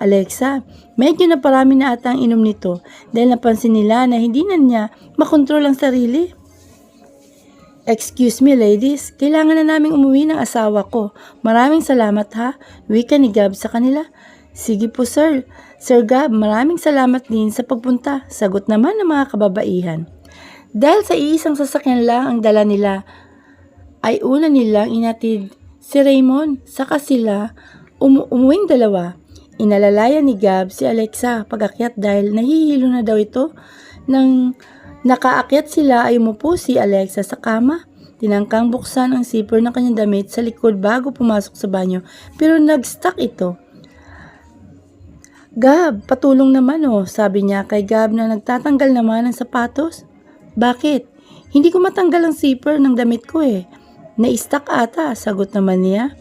Alexa, medyo naparami na ata ang inom nito dahil napansin nila na hindi na niya makontrol ang sarili. Excuse me ladies, kailangan na naming umuwi ng asawa ko. Maraming salamat ha, wika ni Gab sa kanila. Sige po sir. Sir Gab, maraming salamat din sa pagpunta. Sagot naman ng mga kababaihan. Dahil sa iisang sasakyan lang ang dala nila, ay una nilang inatid si Raymond. Saka sila umuwing dalawa. Inalalaya ni Gab si Alexa pag-akyat dahil nahihilo na daw ito. Nang nakaakyat sila ay umupo si Alexa sa kama. Tinangkang buksan ang zipper ng kanyang damit sa likod bago pumasok sa banyo pero nag-stuck ito. Gab, patulong naman sabi niya kay Gab na nagtatanggal naman ng sapatos. Bakit? Hindi ko matanggal ang zipper ng damit ko Na-stuck ata, sagot naman niya.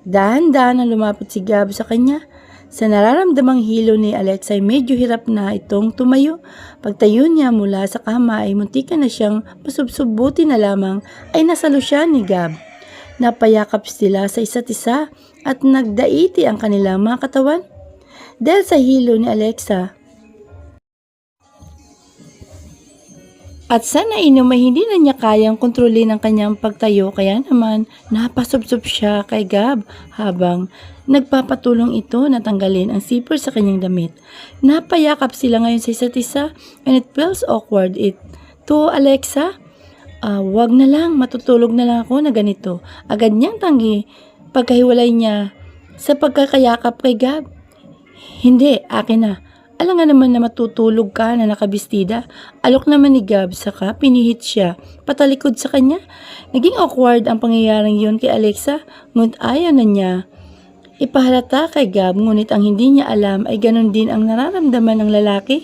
Dahan-dahan ang lumapit si Gab sa kanya. Sa nararamdamang hilo ni Alexa ay medyo hirap na itong tumayo. Pagtayo niya mula sa kama ay muntikan na siyang masubsubuti na lamang ay nasalo siya ni Gab. Napayakap sila sa isa't isa at nagdaiti ang kanilang mga katawan. Dahil sa hilo ni Alexa at sa nainom ay hindi na niya kayang kontrolin ang kanyang pagtayo kaya naman napasubsob siya kay Gab habang nagpapatulong ito na tanggalin ang zipper sa kanyang damit. Napayakap sila ngayon sa isa't isa and it feels awkward. To Alexa, wag na lang, matutulog na lang ako na ganito. Agad niyang tanggi pagkahiwalay niya sa pagkakayakap kay Gab. Hindi, akin na. Alam nga naman na matutulog ka na nakabistida. Alok naman ni Gab saka pinihit siya patalikod sa kanya. Naging awkward ang pangyayaring yun kay Alexa ngunit ayaw na niya ipahalata kay Gab ngunit ang hindi niya alam ay ganun din ang nararamdaman ng lalaki.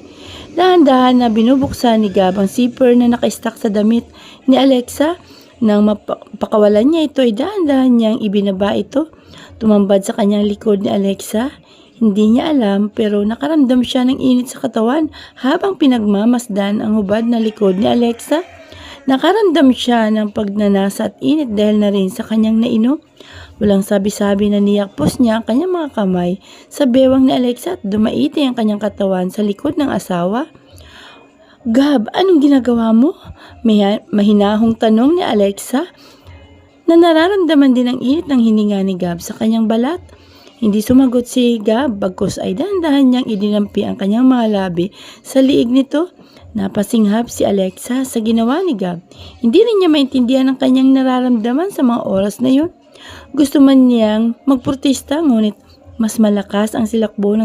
Dahan-dahan na binubuksan ni Gab ang zipper na naka-stuck sa damit ni Alexa. Nang mapakawalan niya ito ay dahan-dahan niyang ibinaba ito. Tumambad sa kanyang likod ni Alexa. Hindi niya alam pero nakaramdam siya ng init sa katawan habang pinagmamasdan ang hubad na likod ni Alexa. Nakaramdam siya ng pagnanasa at init dahil na rin sa kanyang nainom. Walang sabi-sabi na niyakpos niya ang kanyang mga kamay sa bewang ni Alexa at dumaiti ang kanyang katawan sa likod ng asawa. Gab, anong ginagawa mo? Mahinahong tanong ni Alexa na nararamdaman din ang init ng hininga ni Gab sa kanyang balat. Hindi sumagot si Gab bagkus ay dahan-dahan niyang idinampi ang kanyang mga labi sa liig nito. Napasinghap si Alexa sa ginawa ni Gab. Hindi rin niya maintindihan ang kanyang nararamdaman sa mga oras na yun. Gusto man niyang magprotesta ngunit mas malakas ang silakbo ng